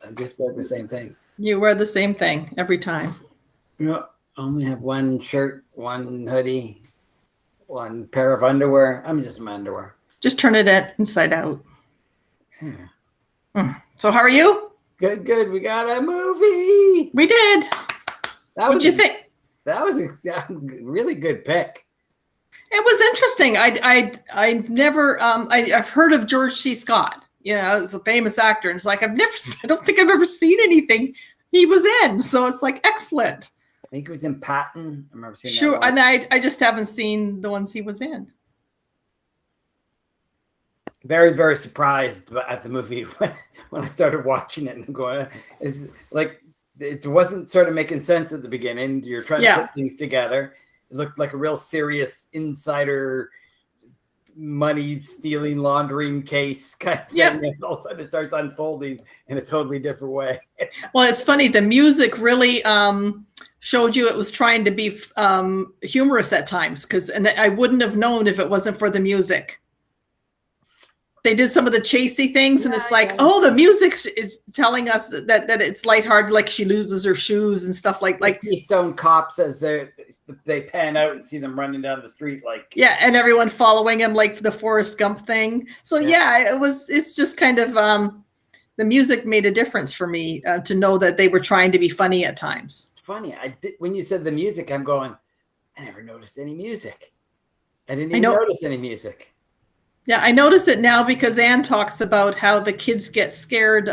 I just wear the same thing. You wear the same thing every time. Yeah, only have one shirt, one hoodie, one pair of underwear. I'm just in my underwear. Just turn it inside out. Yeah. So how are you? Good. We got a movie. We did. What'd you think? That was a really good pick. It was interesting. I never I've heard of George C. Scott. You know, he's a famous actor, and it's like I don't think I've ever seen anything he was in. So it's like excellent. I think he was in Patton. I remember seeing Sure, that and I just haven't seen the ones he was in. Very, very surprised at the movie when I started watching it and going, is like it wasn't sort of making sense at the beginning. You're trying to put things together. It looked like a real serious insider money stealing, laundering case kind of thing. And all of a sudden it starts unfolding in a totally different way. Well, it's funny. The music really showed you it was trying to be humorous at times, and I wouldn't have known if it wasn't for the music. They did some of the chasey things, and it's like, oh, the music is telling us that it's lighthearted, like she loses her shoes and stuff like Keystone Cops as they pan out and see them running down the street and everyone following him like the Forrest Gump thing. So it's just kind of the music made a difference for me to know that they were trying to be funny at times. Funny, when you said the music, I'm going, I never noticed any music. I didn't even notice any music. Yeah, I notice it now because Anne talks about how the kids get scared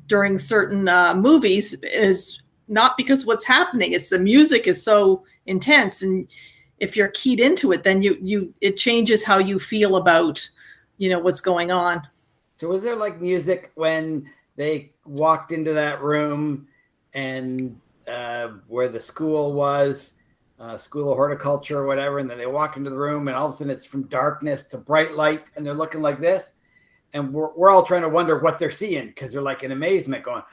during certain movies is not because what's happening. It's the music is so intense, and if you're keyed into it, then it changes how you feel about what's going on. So was there like music when they walked into that room and where the school was? School of Horticulture or whatever, and then they walk into the room and all of a sudden it's from darkness to bright light and they're looking like this, and we're all trying to wonder what they're seeing because they're like in amazement going,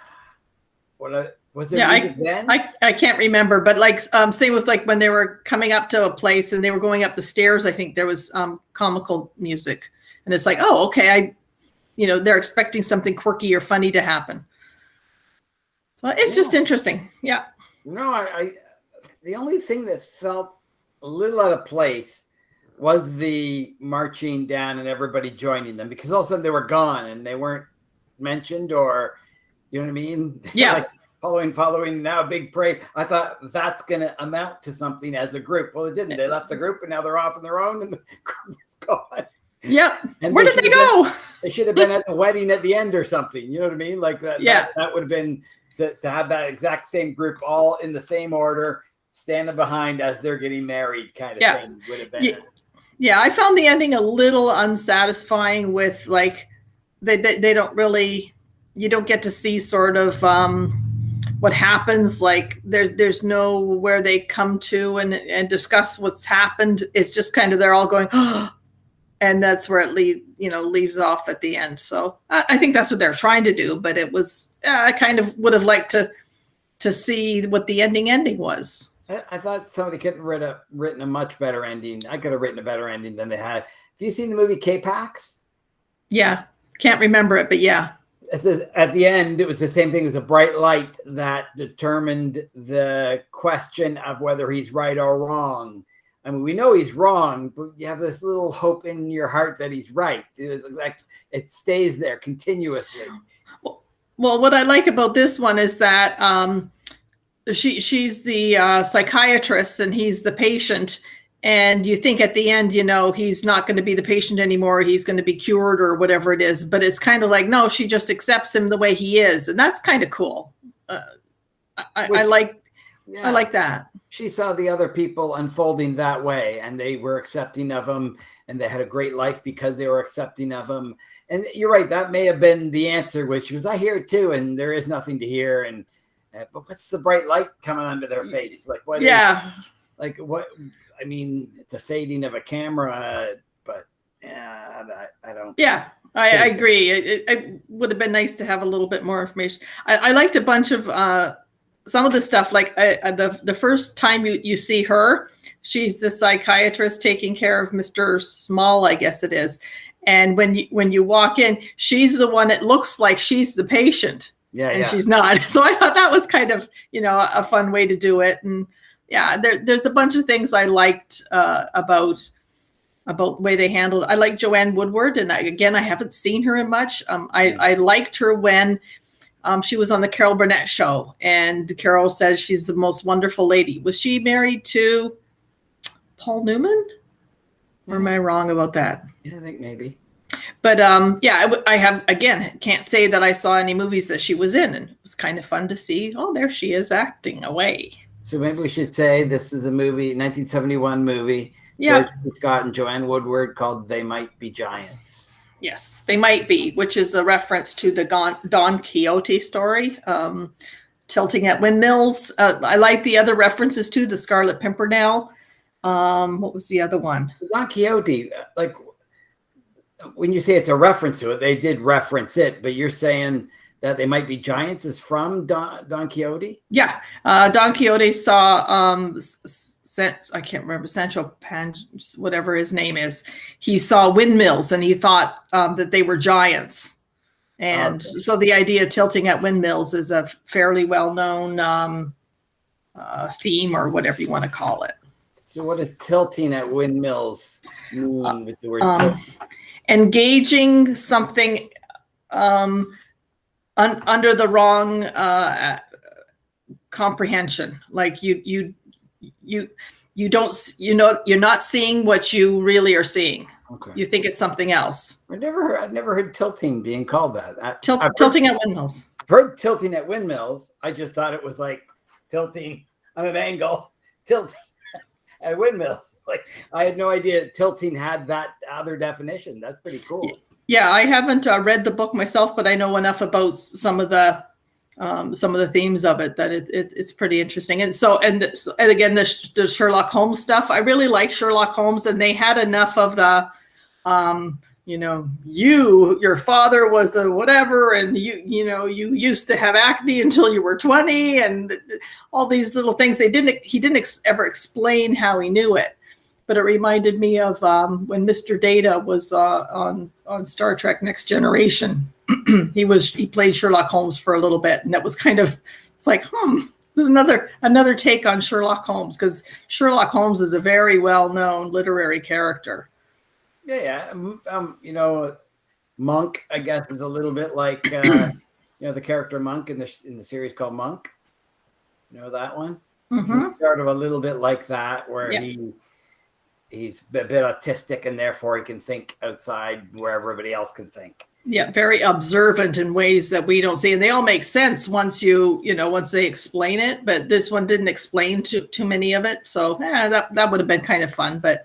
was there music then? I can't remember, but like same with like when they were coming up to a place and they were going up the stairs, I think there was comical music, and it's like, oh, okay, they're expecting something quirky or funny to happen. So it's just interesting. Yeah. No, the only thing that felt a little out of place was the marching down and everybody joining them, because all of a sudden they were gone and they weren't mentioned, or you know what I mean? Yeah. Like following now big parade. I thought that's going to amount to something as a group. Well, it didn't. They left the group and now they're off on their own and the group is gone. Yep. And where did they go? They should have been at the wedding at the end or something. You know what I mean? Like that. Yeah. That would have been to have that exact same group all in the same order, standing behind as they're getting married kind of thing would have been. Yeah, I found the ending a little unsatisfying with like they don't really, you don't get to see sort of what happens. Like there's no where they come to and discuss what's happened. It's just kind of they're all going, oh, and that's where it leaves off at the end. So I think that's what they're trying to do, but it was I kind of would have liked to see what the ending was. I thought somebody could have written a much better ending. I could have written a better ending than they had. Have you seen the movie K-Pax? Yeah. Can't remember it, but yeah. At the end, it was the same thing. It was a bright light that determined the question of whether he's right or wrong. I mean, we know he's wrong, but you have this little hope in your heart that he's right. It stays there continuously. Well, what I like about this one is that she's the psychiatrist and he's the patient, and you think at the end he's not going to be the patient anymore, he's going to be cured or whatever it is, but it's kind of like, no, she just accepts him the way he is, and that's kind of cool. I like that. She saw the other people unfolding that way, and they were accepting of him, and they had a great life because they were accepting of him. And you're right, that may have been the answer, which was, I hear it too, and there is nothing to hear. And but what's the bright light coming onto their face? Like what? Yeah. Like what? I mean, it's a fading of a camera, but I don't. Yeah, I agree. It would have been nice to have a little bit more information. I liked a bunch of some of the stuff. Like the first time you see her, she's the psychiatrist taking care of Mr. Small, I guess it is. And when you walk in, she's the one that looks like she's the patient. Yeah, and yeah. she's not. So I thought that was kind of, a fun way to do it. And yeah, there's a bunch of things I liked about the way they handled it. I like Joanne Woodward, and I haven't seen her in much. I liked her when she was on the Carol Burnett show, and Carol says she's the most wonderful lady. Was she married to Paul Newman? Or am I wrong about that? Yeah, I think maybe. But I have, again, can't say that I saw any movies that she was in, and it was kind of fun to see. Oh, there she is acting away. So maybe we should say this is a movie, 1971 movie. Yeah. George C. Scott and Joanne Woodward, called They Might Be Giants. Yes, They Might Be, which is a reference to the Don Quixote story, tilting at windmills. I like the other references too, the Scarlet Pimpernel. What was the other one? Don Quixote, like when you say it's a reference to it, they did reference it, but you're saying that They Might Be Giants is from Don Quixote? Yeah. Don Quixote saw, I can't remember, Sancho Panza, whatever his name is. He saw windmills and he thought that they were giants. And so the idea of tilting at windmills is a fairly well-known theme, or whatever you want to call it. So what does tilting at windmills mean with the word tilting? Engaging something under the wrong comprehension. Like you're not seeing what you really are seeing. Okay. You think it's something else. I've never heard tilting being called that. Tilting at windmills. I've heard tilting at windmills. I just thought it was like tilting on an angle, tilting at windmills. Like I had no idea tilting had that other definition. That's pretty cool. Yeah, I haven't read the book myself, but I know enough about some of the themes of it that it's pretty interesting. And again, the Sherlock Holmes stuff. I really like Sherlock Holmes, and they had enough of the, your father was a whatever, and you used to have acne until you were 20, and all these little things. He didn't ever explain how he knew it. But it reminded me of when Mr. Data was on Star Trek Next Generation. He played Sherlock Holmes for a little bit, and that was it's like, this is another take on Sherlock Holmes, because Sherlock Holmes is a very well-known literary character. Yeah. Monk, I guess, is a little bit like the character Monk in the series called Monk. You know that one? Mm-hmm. He's sort of a little bit like that, where he's a bit autistic, and therefore he can think outside where everybody else can think. Yeah, very observant in ways that we don't see, and they all make sense once once they explain it. But this one didn't explain too many of it, so that would have been kind of fun. But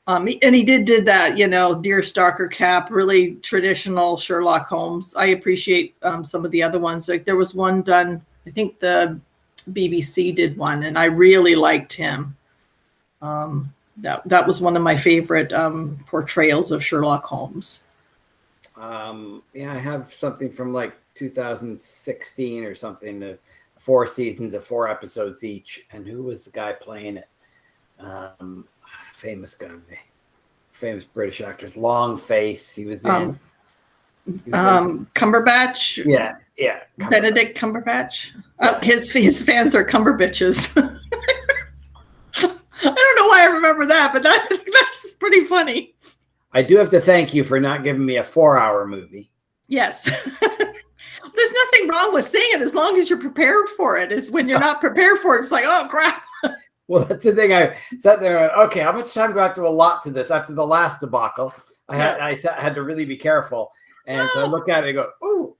and he did that, Dear Stalker Cap, really traditional Sherlock Holmes. I appreciate some of the other ones. Like there was one done, I think the BBC did one, and I really liked him. That was one of my favorite portrayals of Sherlock Holmes. I have something from like 2016 or something, 4 seasons of 4 episodes each. And who was the guy playing it? Famous guy, famous British actor, long face. He was in. Cumberbatch. Yeah. Cumberbatch. Benedict Cumberbatch. His fans are Cumberbitches. I don't know why I remember that, but that's pretty funny. I do have to thank you for not giving me a 4-hour movie. Yes. There's nothing wrong with seeing it as long as you're prepared for it. Is when you're not prepared for it, it's like, oh crap. Well, that's the thing. I sat there and went, okay, how much time do I have to allot to this? After the last debacle, I had to really be careful. And so I look at it and go, oh,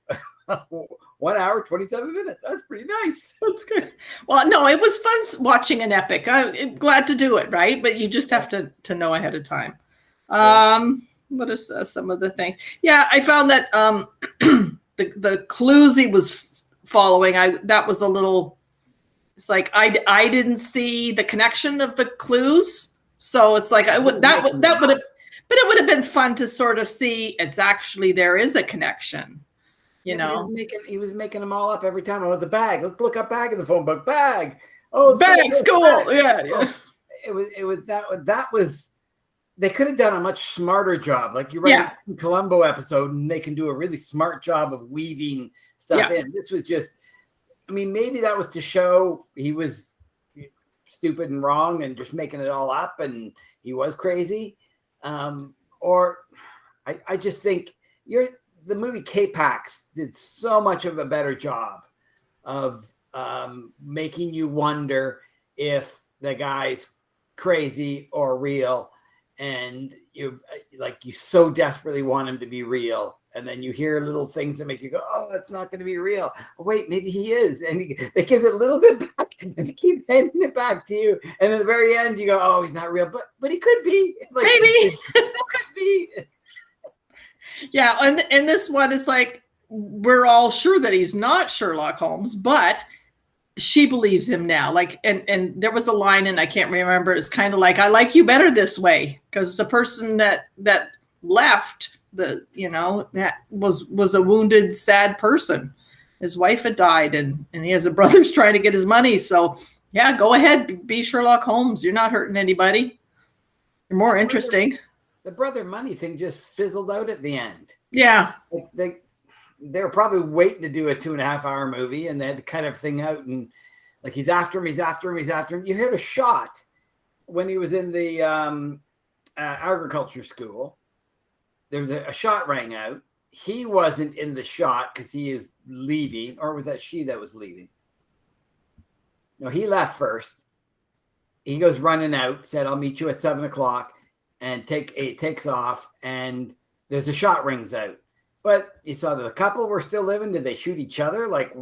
1 hour, 27 minutes. That's pretty nice. That's good. Well, no, it was fun watching an epic. I'm glad to do it, right? But you just have to know ahead of time. What is some of the things? Yeah, I found that the clues he was following, that was a little. It's like I didn't see the connection of the clues, so it's like that would have, but it would have been fun to sort of see. It's actually there is a connection. He was making them all up every time. Oh, the bag. Let's look up bag in the phone book. Bag. Oh, bag. School. Bag. Yeah. That was. They could have done a much smarter job. Like you write a Columbo episode, and they can do a really smart job of weaving stuff in. This was just, I mean, maybe that was to show he was stupid and wrong and just making it all up, and he was crazy. Or I just think the movie K-Pax did so much of a better job of making you wonder if the guy's crazy or real, and you so desperately want him to be real, and then you hear little things that make you go, oh, it's not going to be real. Oh, wait, maybe he is. And they give it a little bit back and keep handing it back to you, and at the very end you go, oh, he's not real, but he could be. Like, maybe he could be. Yeah, and this one is like, we're all sure that he's not Sherlock Holmes, but she believes him now. Like, and there was a line, and I can't remember, it's kind of like, I like you better this way, because the person that left, that was a wounded, sad person. His wife had died, and he has a brother's trying to get his money. So yeah, go ahead, be Sherlock Holmes. You're not hurting anybody. You're more interesting. The brother money thing just fizzled out at the end. Yeah. They were probably waiting to do a 2.5-hour movie, and they had to cut everything out, and like, he's after him. You heard a shot when he was in the agriculture school. There was a shot rang out. He wasn't in the shot because he is leaving, or was that she that was leaving? No, he left first. He goes running out, said, I'll meet you at 7:00, and takes off, and there's a shot rings out. But you saw that the couple were still living. Did they shoot each other? Like,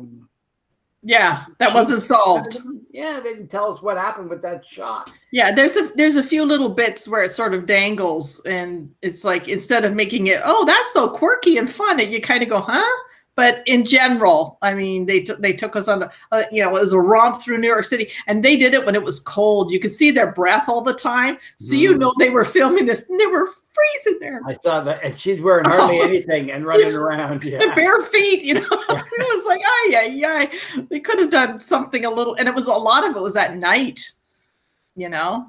yeah, that wasn't solved. Yeah, they didn't tell us what happened with that shot. Yeah, there's a few little bits where it sort of dangles, and it's like, instead of making it, oh, that's so quirky and fun, you kind of go, huh? But in general, I mean, they took us on, it was a romp through New York City, and they did it when it was cold. You could see their breath all the time. So, they were filming this, and they were freezing there. I saw that, and she's wearing hardly anything and running around. Yeah. The bare feet, It was like, ay. They could have done something a little, and a lot of it was at night, Yeah.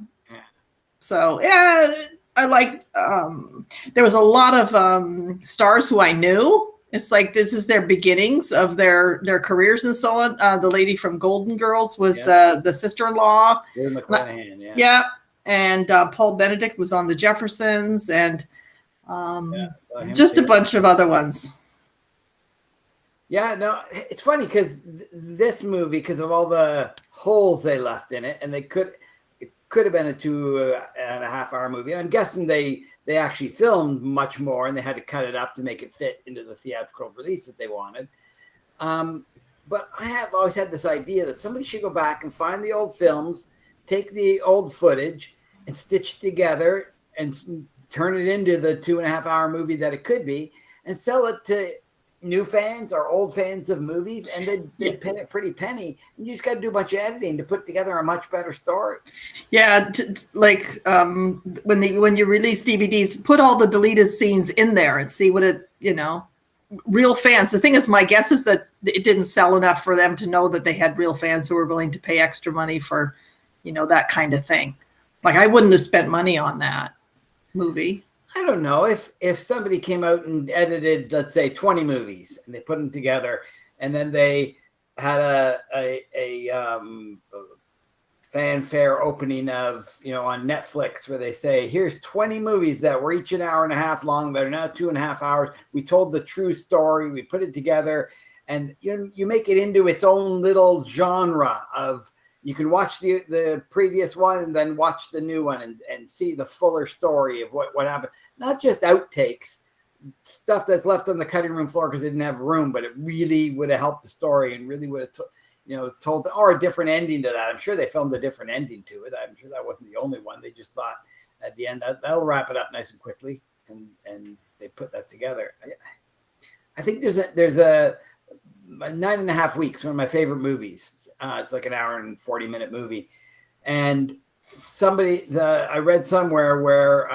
So, yeah, I liked, there was a lot of stars who I knew. It's like, this is their beginnings of their careers and so on. The lady from Golden Girls was the sister-in-law. Yeah. And Paul Benedict was on The Jeffersons, and just a bunch of other ones. Yeah, no, it's funny because this movie, because of all the holes they left in it, and it could have been a 2.5-hour movie. I'm guessing they actually filmed much more, and they had to cut it up to make it fit into the theatrical release that they wanted. But I have always had this idea that somebody should go back and find the old films, take the old footage, and stitch together and turn it into the 2.5-hour movie that it could be, and sell it to new fans or old fans of movies, and they'd pay a pretty penny, and you just got to do a bunch of editing to put together a much better story. Yeah, when you release DVDs, put all the deleted scenes in there and see what it, real fans. The thing is, my guess is that it didn't sell enough for them to know that they had real fans who were willing to pay extra money for, that kind of thing. Like, I wouldn't have spent money on that movie. I don't know if somebody came out and edited, let's say, 20 movies, and they put them together, and then they had a fanfare opening of, on Netflix, where they say, here's 20 movies that were each 1.5 hours long, that are now 2.5 hours. We told the true story. We put it together, and you make it into its own little genre of, you can watch the previous one and then watch the new one and see the fuller story of what happened. Not just outtakes, stuff that's left on the cutting room floor because they didn't have room, but it really would have helped the story and really would have told, or a different ending to that. I'm sure they filmed a different ending to it. I'm sure that wasn't the only one. They just thought at the end that'll wrap it up nice and quickly, and they put that together. I think there's a 9.5 Weeks, one of my favorite movies. It's like an 1:40 movie, and I read somewhere where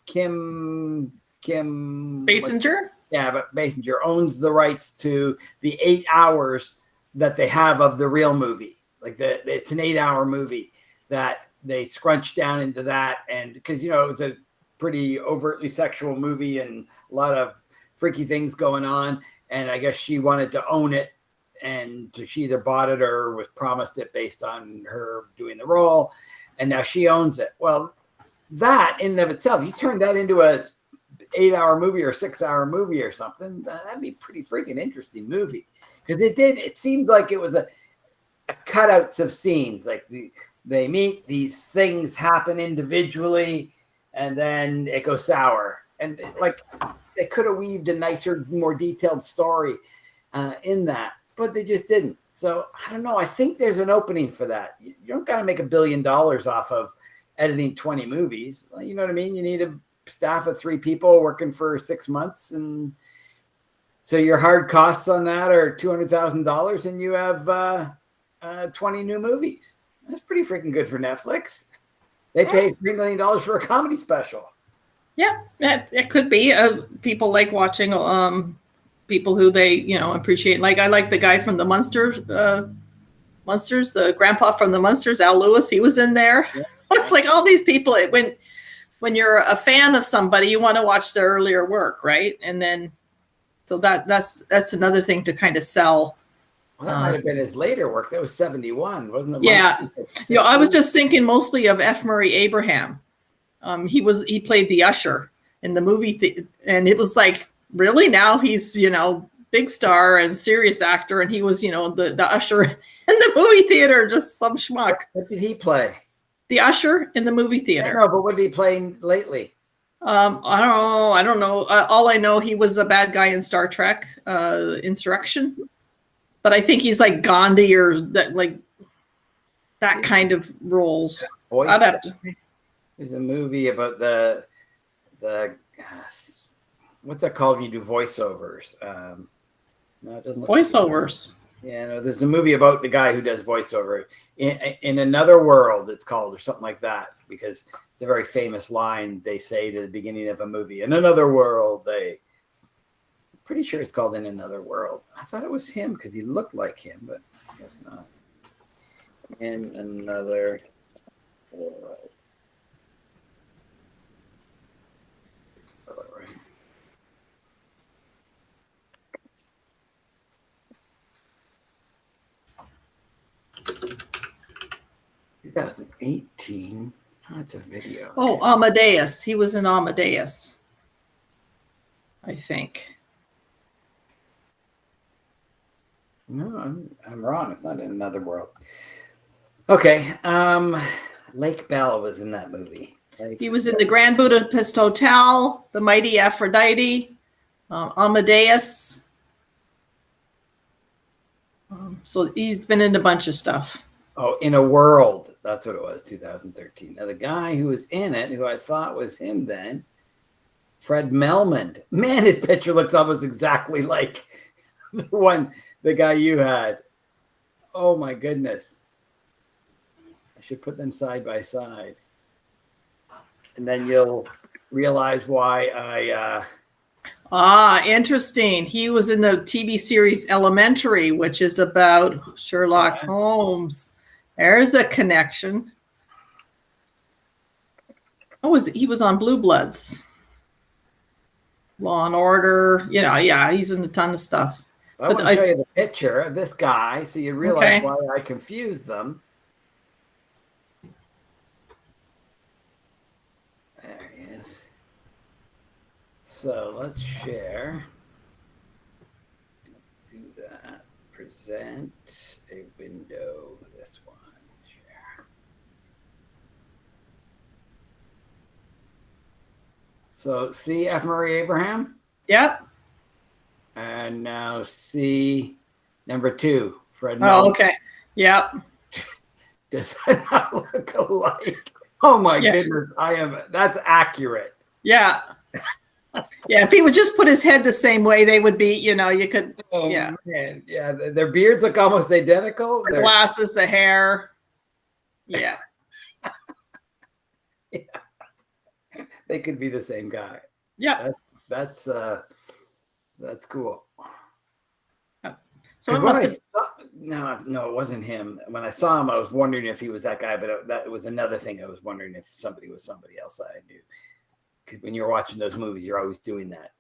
Kim Basinger, but Basinger owns the rights to the 8 hours that they have of the real movie. Like it's an 8-hour movie that they scrunched down into that, and because it was a pretty overtly sexual movie and a lot of freaky things going on. and I guess she wanted to own it, and she either bought it or was promised it based on her doing the role, and now she owns it. Well, that in and of itself, you turn that into a 8-hour movie or 6-hour movie or something, that'd be a pretty freaking interesting movie. Because it seemed like it was a cutouts of scenes. Like they meet, these things happen individually, and then it goes sour. And like they could have weaved a nicer, more detailed story in that, but they just didn't. So I don't know. I think there's an opening for that. You don't got to make $1 billion off of editing 20 movies. You know what I mean? You need a staff of 3 people working for 6 months, and so your hard costs on that are $200,000, and you have 20 new movies. That's pretty freaking good for Netflix. They paid $3 million for a comedy special. Yeah, it could be. People like watching people who they appreciate. Like I like the guy from the Munsters, the grandpa from the Munsters, Al Lewis. He was in there. Yeah. It's like all these people. When you're a fan of somebody, you want to watch their earlier work, right? And then, so that's another thing to kind of sell. Well, that might have been his later work. That was 71, wasn't it? Yeah. I was just thinking mostly of F. Murray Abraham. He played the usher in the movie, and it was like, really? Now he's, big star and serious actor, and he was, the usher in the movie theater, just some schmuck. What did he play? The usher in the movie theater. I know, but what did he play lately? I don't know. All I know, he was a bad guy in Star Trek, Insurrection. But I think he's like Gandhi or that kind of roles. I'd have to. There's a movie about the what's that called when you do voiceovers? No, it doesn't. Voiceovers. Yeah, no, there's a movie about the guy who does voiceover in Another World. It's called, or something like that, because it's a very famous line they say to the beginning of a movie. In another world, pretty sure it's called In Another World. I thought it was him because he looked like him, but I guess not. In Another World. All right. 2018. Oh, it's a video. Oh, Amadeus. He was in Amadeus, I think. No, I'm wrong. It's not In Another World. Okay. Lake Bell was in that movie. He was in the Grand Budapest Hotel, The Mighty Aphrodite, Amadeus. So he's been in a bunch of stuff. Oh, In a World. That's what it was, 2013. Now, the guy who was in it, who I thought was him then, Fred Melmond. Man, his picture looks almost exactly like the guy you had. Oh, my goodness. I should put them side by side. And then you'll realize why I... interesting. He was in the TV series Elementary, which is about Sherlock Holmes. There's a connection. He was on Blue Bloods, Law and Order. He's in a ton of stuff. I want to show you the picture of this guy so you realize why I confused them. There he is. So let's share. Let's do that. Present a window. This one. Share. So see F. Murray Abraham? Yep. And now see number 2, Fred. Oh, okay. Yep. Does that not look alike? Oh my goodness. That's accurate. Yeah. Yeah, if he would just put his head the same way, they would be, you could, Man. Yeah, their beards look almost identical. The glasses, the hair. Yeah. Yeah. They could be the same guy. Yeah. That's cool. So it must have... No, it wasn't him. When I saw him, I was wondering if he was that guy, but that was another thing. I was wondering if somebody was somebody else that I knew. Because when you're watching those movies, you're always doing that,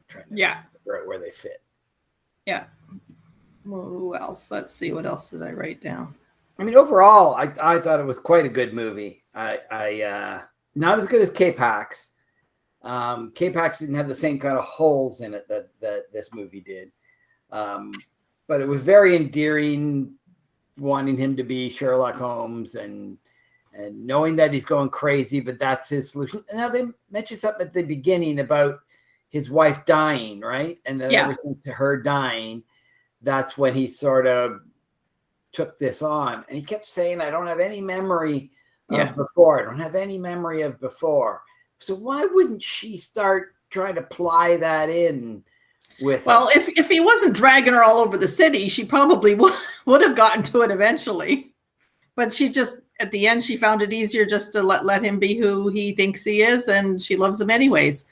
trying to figure out where they fit. Yeah. Well, who else? Let's see. What else did I write down? I mean, overall, I thought it was quite a good movie. I not as good as K-Pax. K-Pax didn't have the same kind of holes in it that this movie did. But it was very endearing, wanting him to be Sherlock Holmes and knowing that he's going crazy, but that's his solution. And now they mentioned something at the beginning about his wife dying, right? And then ever since her dying, that's when he sort of took this on. And he kept saying, I don't have any memory of before. I don't have any memory of before. So why wouldn't she start trying to ply that in with Well, if he wasn't dragging her all over the city, she probably would have gotten to it eventually. But she just, at the end, she found it easier just to let him be who he thinks he is, and she loves him anyways.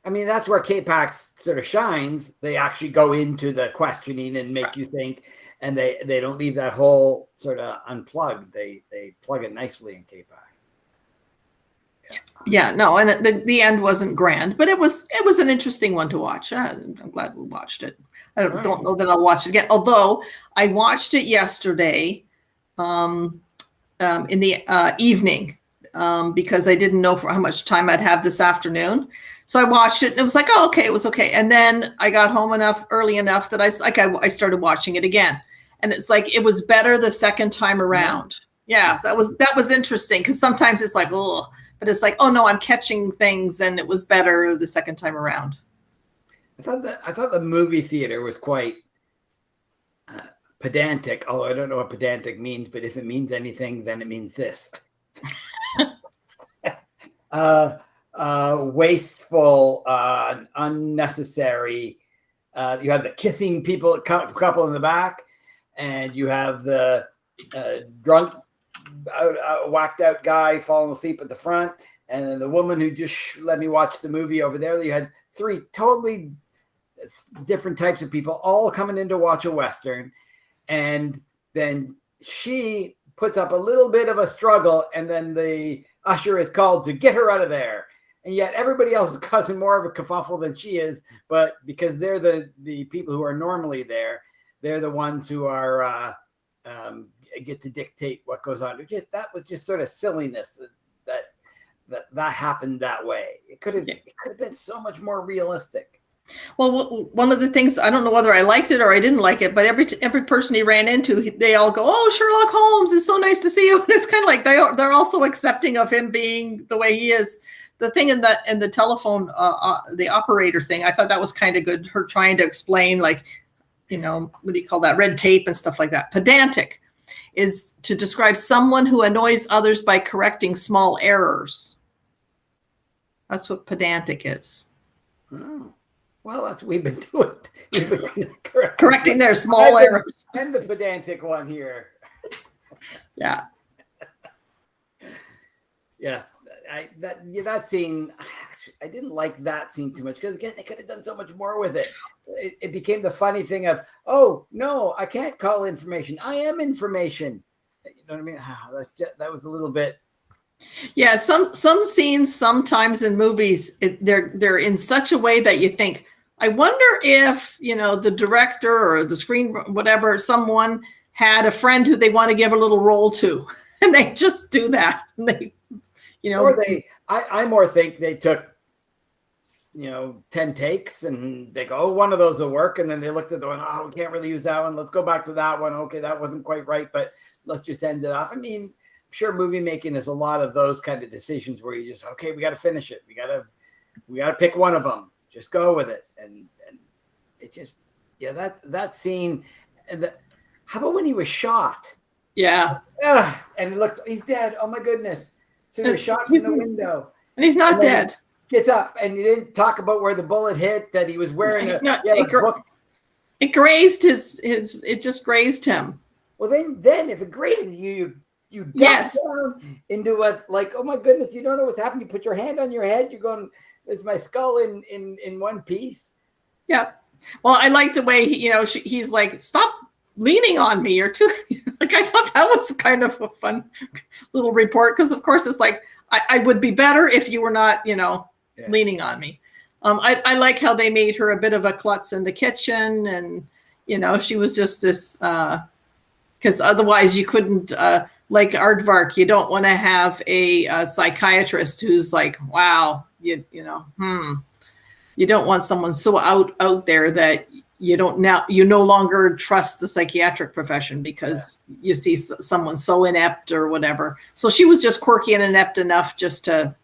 I mean, that's where K-Pax sort of shines. They actually go into the questioning and make you think, and they don't leave that whole sort of unplugged. They plug it nicely in K-Pax. Yeah, no, and the end wasn't grand, but it was an interesting one to watch. I'm glad we watched it. I don't know that I'll watch it again. Although I watched it yesterday, in the evening, because I didn't know for how much time I'd have this afternoon. So I watched it, and it was like, oh, okay, it was okay. And then I got home early enough that I started watching it again, and it's like it was better the second time around. Yeah, so that was interesting because sometimes it's like, oh. But it's like, oh no, I'm catching things, and it was better the second time around. I thought the movie theater was quite pedantic, although I don't know what pedantic means, but if it means anything, then it means this. Wasteful, unnecessary. You have the kissing couple in the back, and you have the drunk, whacked out guy falling asleep at the front, and then the woman who just let me watch the movie over there. You had three totally different types of people all coming in to watch a Western, and then she puts up a little bit of a struggle, and then the usher is called to get her out of there. And yet everybody else is causing more of a kerfuffle than she is, but because they're the people who are normally there, they're the ones who are get to dictate what goes on. That was just sort of silliness that happened that way. It could have been so much more realistic. Well, one of the things, I don't know whether I liked it or I didn't like it, but every person he ran into, they all go, "Oh, Sherlock Holmes, it's so nice to see you." And it's kind of like they're also accepting of him being the way he is. The thing in the telephone, the operator thing, I thought that was kind of good. Her trying to explain, like, what do you call that? Red tape and stuff like that. Pedantic is to describe someone who annoys others by correcting small errors. That's what pedantic is. Oh. Well, that's what we've been doing. Correcting their small errors. I'm the pedantic one here. Yeah. Yes. That scene, I didn't like that scene too much because, again, they could have done so much more with it. It became the funny thing of, oh, no, I can't call information. I am information. You know what I mean? That was a little bit. Yeah, some scenes sometimes in movies, they're in such a way that you think, I wonder if, the director or the screen, whatever, someone had a friend who they want to give a little role to, and they just do that. And they, Or I more think they took, 10 takes and they go, oh, one of those will work. And then they looked at the one, oh, we can't really use that one. Let's go back to that one. Okay, that wasn't quite right, but let's just end it off. I mean, I'm sure movie making is a lot of those kind of decisions where you just, okay, we got to finish it. We got to pick one of them. Just go with it. And it just, that scene. And how about when he was shot? Yeah. And it looks, he's dead. Oh my goodness. So he was shot from the window. And he's not dead. Gets up, and he didn't talk about where the bullet hit, that he was wearing it grazed it just grazed him. Well, then if it grazed you yes. down into a, like, oh my goodness, you don't know what's happening. You put your hand on your head, you're going, is my skull in one piece? Yeah. Well, I like the way he's like, stop leaning on me, or too. Like, I thought that was kind of a fun little report, because of course it's like, I would be better if you were not, leaning on me. I like how they made her a bit of a klutz in the kitchen, and she was just this because otherwise you couldn't like Aardvark. You don't want to have a psychiatrist who's like, wow, you don't want someone so out there that you no longer trust the psychiatric profession because you see someone so inept or whatever. So she was just quirky and inept enough just to.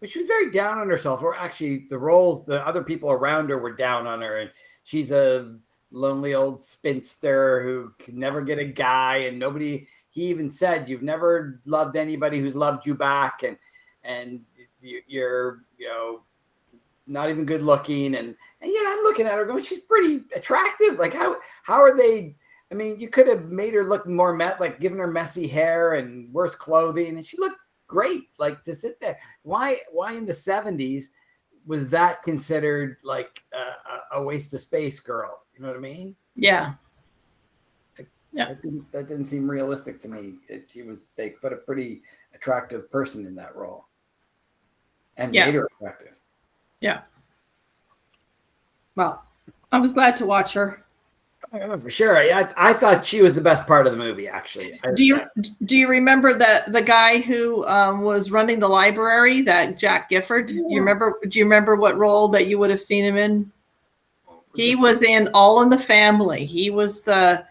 But she was very down on herself, or actually the other people around her were down on her, and she's a lonely old spinster who can never get a guy, and he even said, you've never loved anybody who's loved you back, and you're not even good looking, and I'm looking at her going, she's pretty attractive. Like how are they? I mean, you could have made her look more like given her messy hair and worse clothing, and she looked great. Like to sit there, why in the 70s was that considered like a waste of space girl? You know what I mean? Yeah. That didn't seem realistic to me. They put a pretty attractive person in that role and made her attractive. Yeah. Well, I was glad to watch her. For sure. I thought she was the best part of the movie, actually. Do you remember the guy who was running the library, that Jack Gifford? Do you remember what role that you would have seen him in? He was in All in the Family. He was the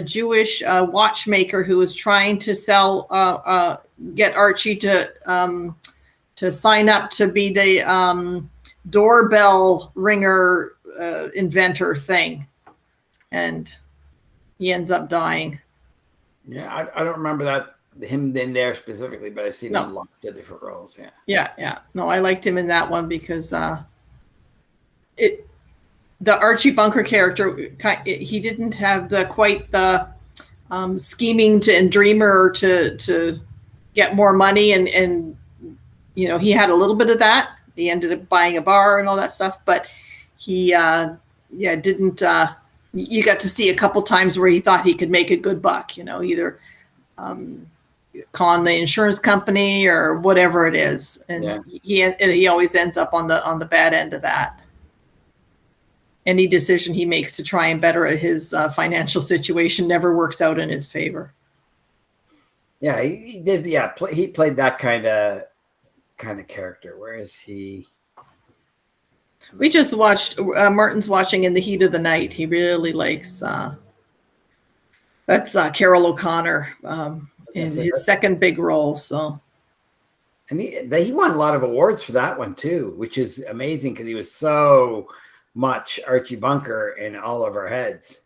Jewish watchmaker who was trying to get Archie to sign up to be the doorbell ringer inventor thing. And he ends up dying. Yeah, I don't remember him in there specifically, but I've seen him in lots of different roles. Yeah. No, I liked him in that one because the Archie Bunker character, he didn't have quite the scheming and dreamer to get more money, and he had a little bit of that. He ended up buying a bar and all that stuff, but he didn't. You got to see a couple times where he thought he could make a good buck, either con the insurance company or whatever it is, and he always ends up on the bad end of that. Any decision he makes to try and better his financial situation never works out in his favor. Yeah, he did. Yeah, he played that kind of character. Where is he? We just watched, Martin's watching In the Heat of the Night. He really likes, that's Carol O'Connor in his second big role. So, and he won a lot of awards for that one too, which is amazing because he was so much Archie Bunker in all of our heads.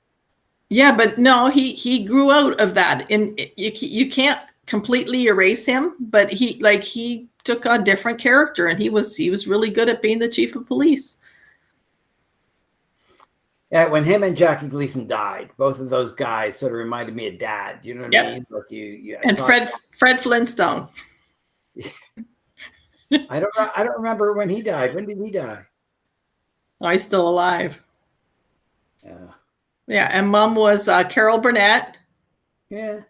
Yeah, but no, he grew out of that. And you can't completely erase him, but he took a different character, and he was really good at being the chief of police. Yeah, when him and Jackie Gleason died, both of those guys sort of reminded me of Dad. You know what I mean? Like and Fred Flintstone. I don't remember when he died. When did he die? Oh, he's still alive. Yeah. Yeah, and Mom was Carol Burnett. Yeah.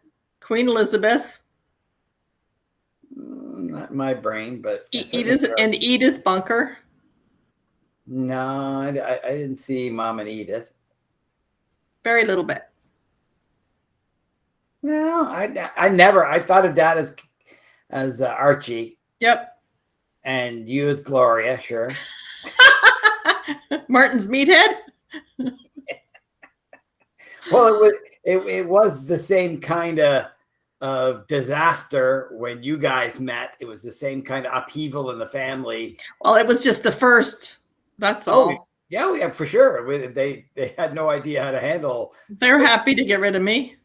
Queen Elizabeth. Not my brain, but Edith Bunker. No, I didn't see Mom and Edith. Very little bit. No, I thought of Dad as Archie. Yep. And you as Gloria, sure. Martin's meathead. Well, it was the same kind of disaster when you guys met. It was the same kind of upheaval in the family. Well, it was just the first. That's all. Yeah, for sure. They had no idea how to handle. They were happy to get rid of me.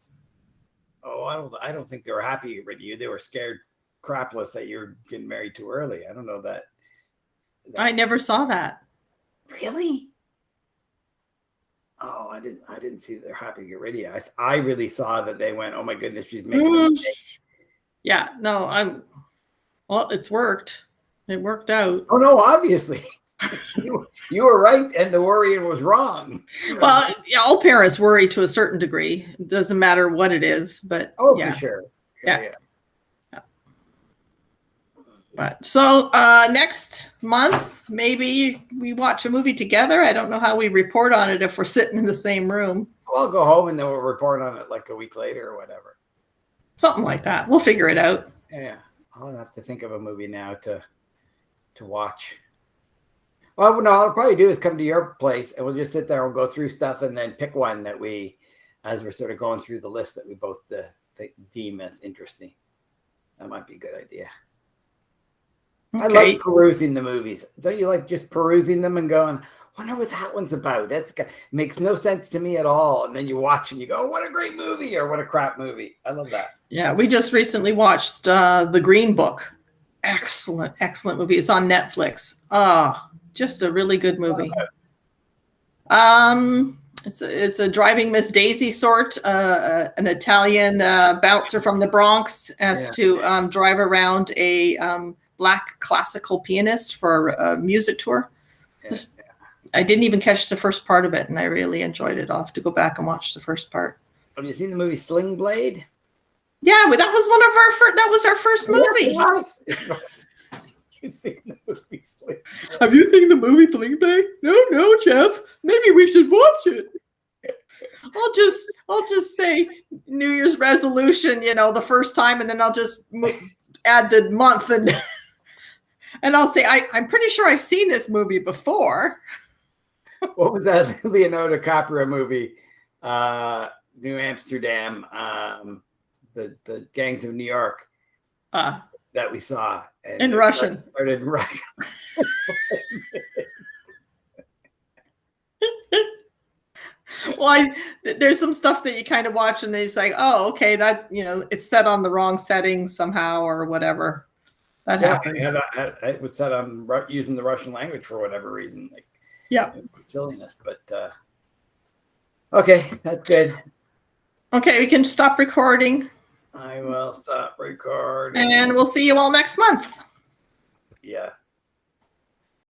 Oh, I don't think they were happy to get rid of you. They were scared crapless that you're getting married too early. I don't know that. I never saw that. Really? Oh, I didn't see that they're happy to get rid of you. I really saw that they went, oh my goodness, she's making a mistake. Yeah, no, well, it's worked. It worked out. Oh no, obviously. You were right and the worrying was wrong. Well, all parents worry to a certain degree. It doesn't matter what it is, but for sure. Yeah. But so next month, maybe we watch a movie together. I don't know how we report on it if we're sitting in the same room. I'll go home and then we'll report on it like a week later or whatever. Something like that. We'll figure it out. Yeah, I'll have to think of a movie now to watch. Well, no, I'll probably do is come to your place and we'll just sit there and go through stuff and then pick one that as we're sort of going through the list that we both deem as interesting. That might be a good idea. Okay. I like perusing the movies. Don't you like just perusing them and going, wonder what that one's about? Makes no sense to me at all. And then you watch and you go, what a great movie or what a crap movie. I love that. Yeah, we just recently watched The Green Book. Excellent movie. It's on Netflix. Just a really good movie. It's a Driving Miss Daisy sort. An Italian bouncer from the Bronx has to drive around a Black classical pianist for a music tour. I didn't even catch the first part of it, and I really enjoyed it. I'll have to go back and watch the first part. Have you seen the movie Sling Blade? Yeah, but that was that was our first movie. You've seen the movie Sling Blade? Have you seen the movie Sling Blade? No, Jeff. Maybe we should watch it. I'll just say New Year's resolution, the first time, and then I'll just add the month and I'll say I'm pretty sure I've seen this movie before. What was that Leonardo DiCaprio movie? New Amsterdam, the Gangs of New York that we saw in Russian. Started in Russian. Well, there's some stuff that you kind of watch and it's like, oh, okay, that it's set on the wrong setting somehow or whatever. That happens. It was set on using the Russian language for whatever reason. Silliness, but okay, that's good. Okay, we can stop recording. I will stop recording. And we'll see you all next month. Yeah.